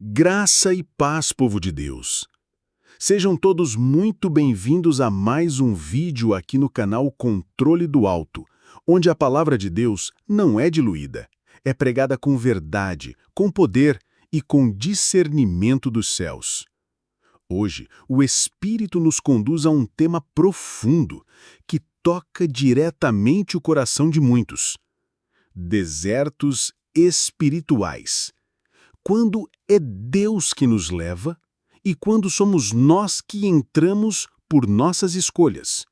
Graça e paz, povo de Deus. Sejam todos muito bem-vindos a mais um vídeo aqui no canal Controle do Alto, onde a palavra de Deus não é diluída, é pregada com verdade, com poder e com discernimento dos céus. Hoje, o Espírito nos conduz a um tema profundo que toca diretamente o coração de muitos: desertos espirituais. Quando é Deus que nos leva e quando somos nós que entramos por nossas escolhas.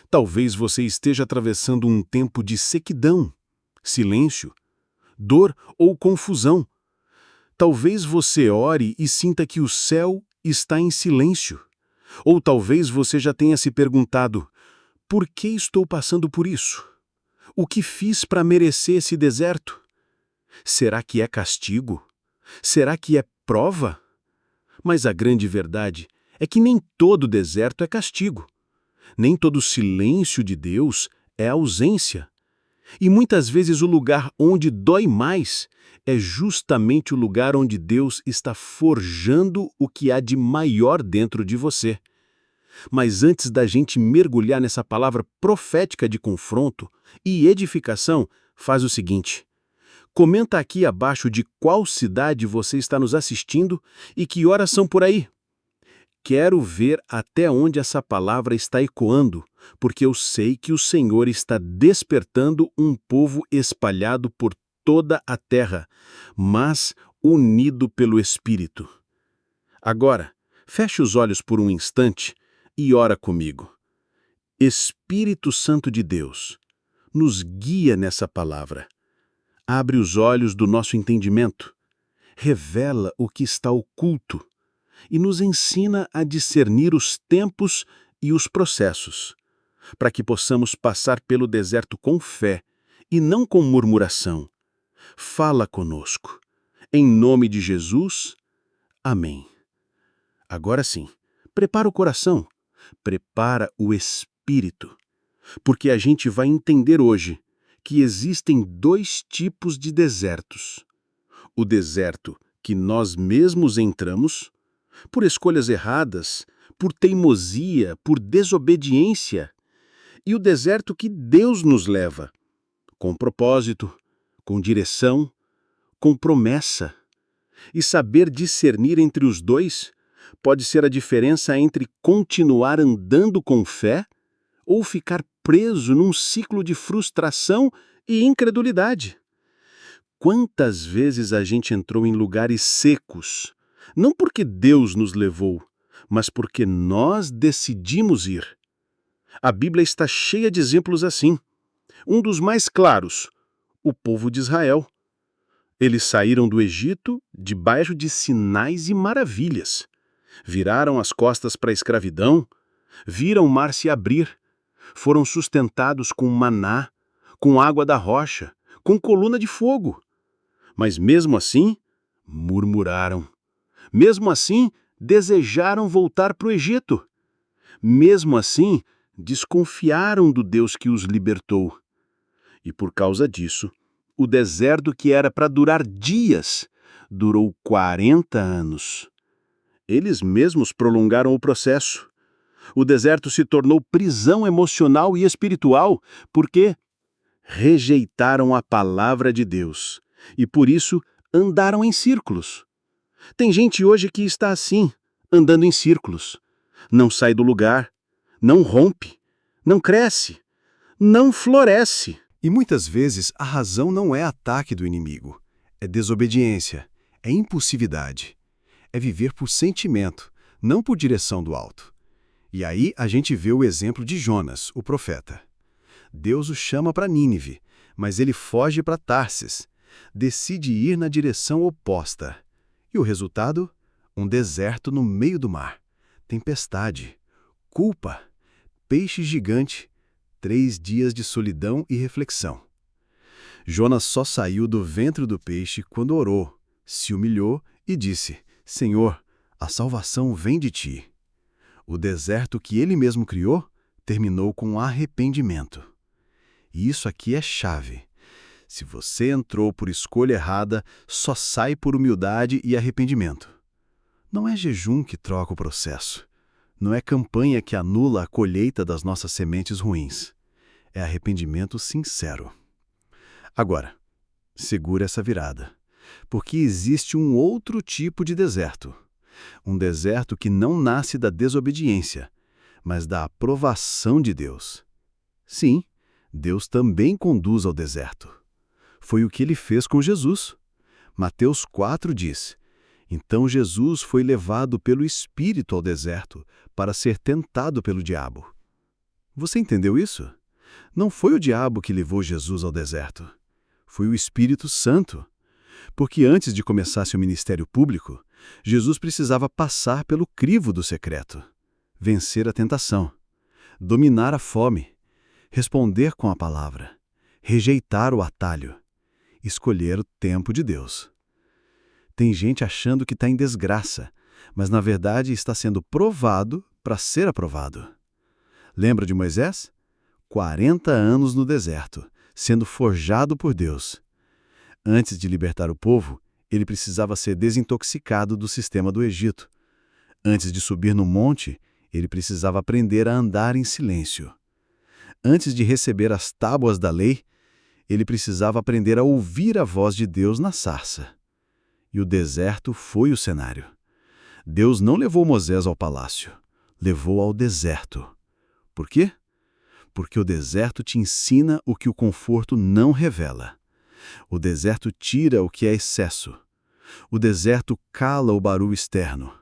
Talvez você esteja atravessando um tempo de sequidão, silêncio, dor ou confusão. Talvez você ore e sinta que o céu está em silêncio. Ou talvez você já tenha se perguntado: por que estou passando por isso? O que fiz para merecer esse deserto? Será que é castigo? Será que é prova? Mas a grande verdade é que nem todo deserto é castigo. Nem todo silêncio de Deus é ausência. E muitas vezes o lugar onde dói mais é justamente o lugar onde Deus está forjando o que há de maior dentro de você. Mas antes da gente mergulhar nessa palavra profética de confronto e edificação, faz o seguinte: comenta aqui abaixo de qual cidade você está nos assistindo e que horas são por aí. Quero ver até onde essa palavra está ecoando, porque eu sei que o Senhor está despertando um povo espalhado por toda a terra, mas unido pelo Espírito. Agora, feche os olhos por um instante e ora comigo. Espírito Santo de Deus, nos guia nessa palavra. Abre os olhos do nosso entendimento, revela o que está oculto e nos ensina a discernir os tempos e os processos, para que possamos passar pelo deserto com fé e não com murmuração. Fala conosco. Em nome de Jesus, amém. Agora sim, prepara o coração, prepara o espírito, porque a gente vai entender hoje que existem dois tipos de desertos. O deserto que nós mesmos entramos, por escolhas erradas, por teimosia, por desobediência, e o deserto que Deus nos leva, com propósito, com direção, com promessa. E saber discernir entre os dois pode ser a diferença entre continuar andando com fé ou ficar preso num ciclo de frustração e incredulidade. Quantas vezes a gente entrou em lugares secos, não porque Deus nos levou, mas porque nós decidimos ir. A Bíblia está cheia de exemplos assim. Um dos mais claros, o povo de Israel. Eles saíram do Egito debaixo de sinais e maravilhas. Viraram as costas para a escravidão, viram o mar se abrir, foram sustentados com maná, com água da rocha, com coluna de fogo. Mas mesmo assim, murmuraram. Mesmo assim, desejaram voltar para o Egito. Mesmo assim, desconfiaram do Deus que os libertou. E por causa disso, o deserto que era para durar dias, durou 40 anos. Eles mesmos prolongaram o processo. O deserto se tornou prisão emocional e espiritual, porque rejeitaram a palavra de Deus e, por isso, andaram em círculos. Tem gente hoje que está assim, andando em círculos. Não sai do lugar, não rompe, não cresce, não floresce. E muitas vezes a razão não é ataque do inimigo, é desobediência, é impulsividade, é viver por sentimento, não por direção do alto. E aí a gente vê o exemplo de Jonas, o profeta. Deus o chama para Nínive, mas ele foge para Tarsis, decide ir na direção oposta. E o resultado? Um deserto no meio do mar, tempestade, culpa, peixe gigante, 3 dias de solidão e reflexão. Jonas só saiu do ventre do peixe quando orou, se humilhou e disse: Senhor, a salvação vem de ti. O deserto que ele mesmo criou terminou com arrependimento. E isso aqui é chave. Se você entrou por escolha errada, só sai por humildade e arrependimento. Não é jejum que troca o processo. Não é campanha que anula a colheita das nossas sementes ruins. É arrependimento sincero. Agora, segura essa virada, porque existe um outro tipo de deserto. Um deserto que não nasce da desobediência, mas da aprovação de Deus. Sim, Deus também conduz ao deserto. Foi o que ele fez com Jesus. Mateus 4 diz: Então Jesus foi levado pelo Espírito ao deserto para ser tentado pelo diabo. Você entendeu isso? Não foi o diabo que levou Jesus ao deserto. Foi o Espírito Santo. Porque antes de começar seu ministério público, Jesus precisava passar pelo crivo do secreto, vencer a tentação, dominar a fome, responder com a palavra, rejeitar o atalho, escolher o tempo de Deus. Tem gente achando que está em desgraça, mas na verdade está sendo provado para ser aprovado. Lembra de Moisés? 40 anos no deserto, sendo forjado por Deus. Antes de libertar o povo, ele precisava ser desintoxicado do sistema do Egito. Antes de subir no monte, ele precisava aprender a andar em silêncio. Antes de receber as tábuas da lei, ele precisava aprender a ouvir a voz de Deus na sarça. E o deserto foi o cenário. Deus não levou Moisés ao palácio, levou ao deserto. Por quê? Porque o deserto te ensina o que o conforto não revela. O deserto tira o que é excesso. O deserto cala o barulho externo.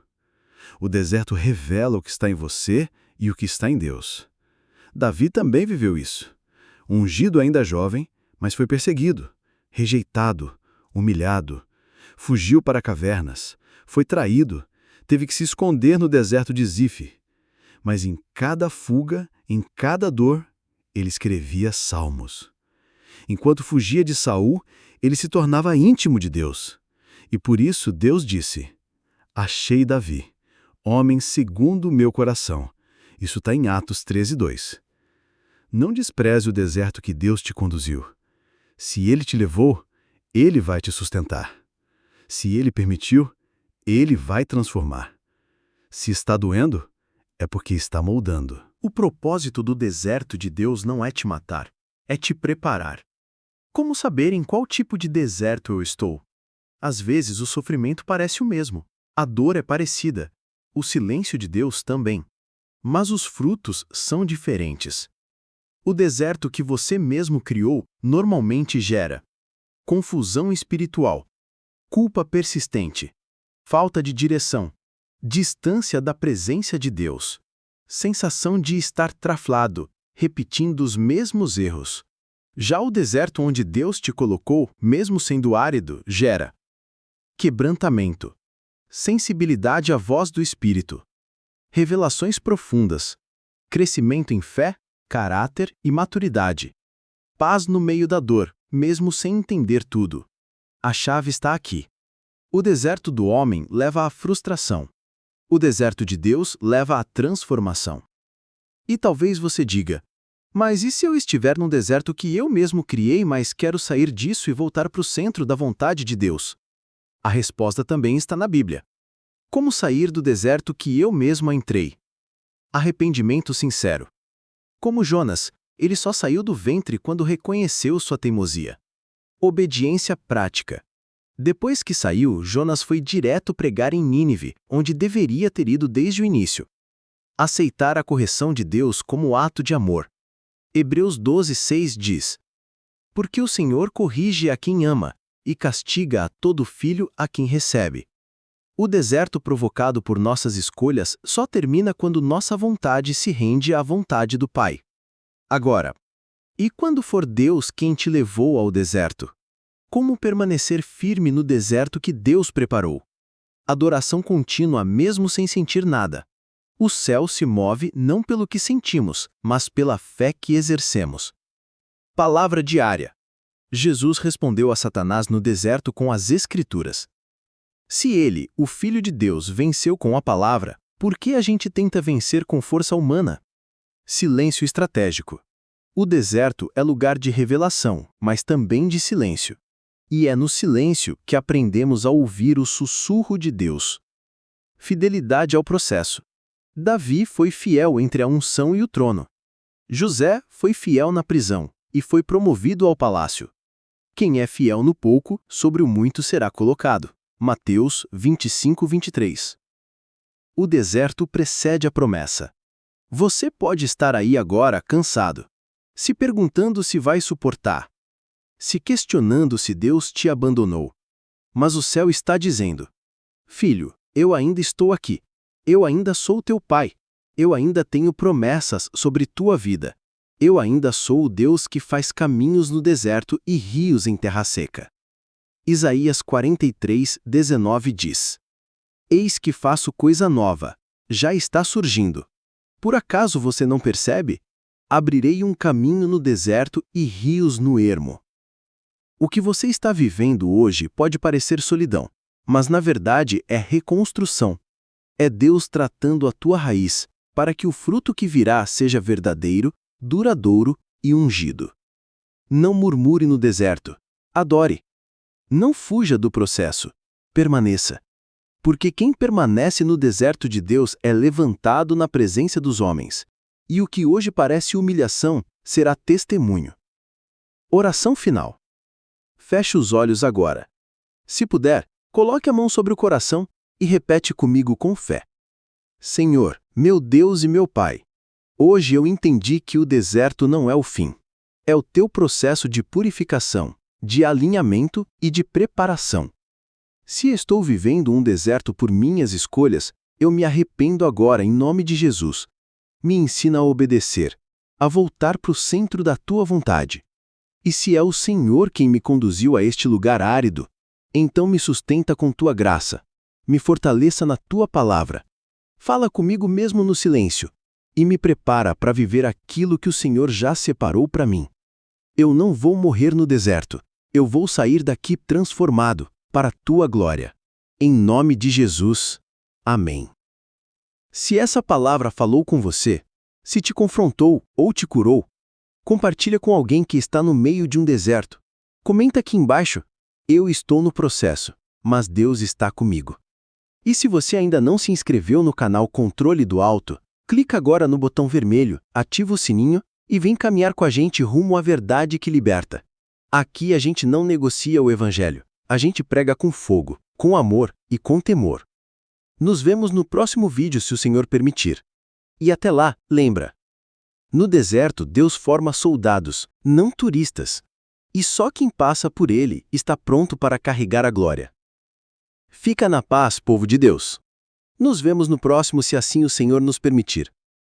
O deserto revela o que está em você e o que está em Deus. Davi também viveu isso. Ungido ainda jovem, mas foi perseguido, rejeitado, humilhado. Fugiu para cavernas, foi traído, teve que se esconder no deserto de Zif. Mas em cada fuga, em cada dor, ele escrevia salmos. Enquanto fugia de Saul, ele se tornava íntimo de Deus. E por isso Deus disse: Achei Davi, homem segundo o meu coração. Isso está em Atos 13:2. Não despreze o deserto que Deus te conduziu. Se Ele te levou, Ele vai te sustentar. Se Ele permitiu, Ele vai transformar. Se está doendo, é porque está moldando. O propósito do deserto de Deus não é te matar, é te preparar. Como saber em qual tipo de deserto eu estou? Às vezes o sofrimento parece o mesmo, a dor é parecida, o silêncio de Deus também. Mas os frutos são diferentes. O deserto que você mesmo criou normalmente gera confusão espiritual, culpa persistente, falta de direção, distância da presença de Deus, sensação de estar traflado, repetindo os mesmos erros. Já o deserto onde Deus te colocou, mesmo sendo árido, gera quebrantamento, sensibilidade à voz do Espírito, revelações profundas, crescimento em fé, caráter e maturidade, paz no meio da dor, mesmo sem entender tudo. A chave está aqui. O deserto do homem leva à frustração. O deserto de Deus leva à transformação. E talvez você diga: mas e se eu estiver num deserto que eu mesmo criei, mas quero sair disso e voltar para o centro da vontade de Deus? A resposta também está na Bíblia. Como sair do deserto que eu mesmo entrei? Arrependimento sincero. Como Jonas, ele só saiu do ventre quando reconheceu sua teimosia. Obediência prática. Depois que saiu, Jonas foi direto pregar em Nínive, onde deveria ter ido desde o início. Aceitar a correção de Deus como ato de amor. Hebreus 12:6 diz: Porque o Senhor corrige a quem ama e castiga a todo filho a quem recebe. O deserto provocado por nossas escolhas só termina quando nossa vontade se rende à vontade do Pai. Agora, e quando for Deus quem te levou ao deserto? Como permanecer firme no deserto que Deus preparou? Adoração contínua mesmo sem sentir nada. O céu se move não pelo que sentimos, mas pela fé que exercemos. Palavra diária. Jesus respondeu a Satanás no deserto com as Escrituras. Se ele, o Filho de Deus, venceu com a palavra, por que a gente tenta vencer com força humana? Silêncio estratégico. O deserto é lugar de revelação, mas também de silêncio. E é no silêncio que aprendemos a ouvir o sussurro de Deus. Fidelidade ao processo. Davi foi fiel entre a unção e o trono. José foi fiel na prisão e foi promovido ao palácio. Quem é fiel no pouco, sobre o muito será colocado. Mateus 25:23. O deserto precede a promessa. Você pode estar aí agora cansado, se perguntando se vai suportar, se questionando se Deus te abandonou. Mas o céu está dizendo: Filho, eu ainda estou aqui. Eu ainda sou teu pai. Eu ainda tenho promessas sobre tua vida. Eu ainda sou o Deus que faz caminhos no deserto e rios em terra seca. Isaías 43:19 diz: Eis que faço coisa nova, já está surgindo. Por acaso você não percebe? Abrirei um caminho no deserto e rios no ermo. O que você está vivendo hoje pode parecer solidão, mas na verdade é reconstrução. É Deus tratando a tua raiz, para que o fruto que virá seja verdadeiro, duradouro e ungido. Não murmure no deserto. Adore. Não fuja do processo. Permaneça. Porque quem permanece no deserto de Deus é levantado na presença dos homens. E o que hoje parece humilhação será testemunho. Oração final. Feche os olhos agora. Se puder, coloque a mão sobre o coração e repete comigo com fé. Senhor, meu Deus e meu Pai, hoje eu entendi que o deserto não é o fim. É o teu processo de purificação, de alinhamento e de preparação. Se estou vivendo um deserto por minhas escolhas, eu me arrependo agora em nome de Jesus. Me ensina a obedecer, a voltar para o centro da tua vontade. E se é o Senhor quem me conduziu a este lugar árido, então me sustenta com tua graça. Me fortaleça na tua palavra. Fala comigo mesmo no silêncio e me prepara para viver aquilo que o Senhor já separou para mim. Eu não vou morrer no deserto. Eu vou sair daqui transformado para a tua glória. Em nome de Jesus. Amém. Se essa palavra falou com você, se te confrontou ou te curou, compartilha com alguém que está no meio de um deserto. Comenta aqui embaixo: eu estou no processo, mas Deus está comigo. E se você ainda não se inscreveu no canal Controle do Alto, clica agora no botão vermelho, ativa o sininho e vem caminhar com a gente rumo à verdade que liberta. Aqui a gente não negocia o Evangelho, a gente prega com fogo, com amor e com temor. Nos vemos no próximo vídeo se o Senhor permitir. E até lá, lembra: no deserto Deus forma soldados, não turistas. E só quem passa por ele está pronto para carregar a glória. Fica na paz, povo de Deus. Nos vemos no próximo se assim o Senhor nos permitir.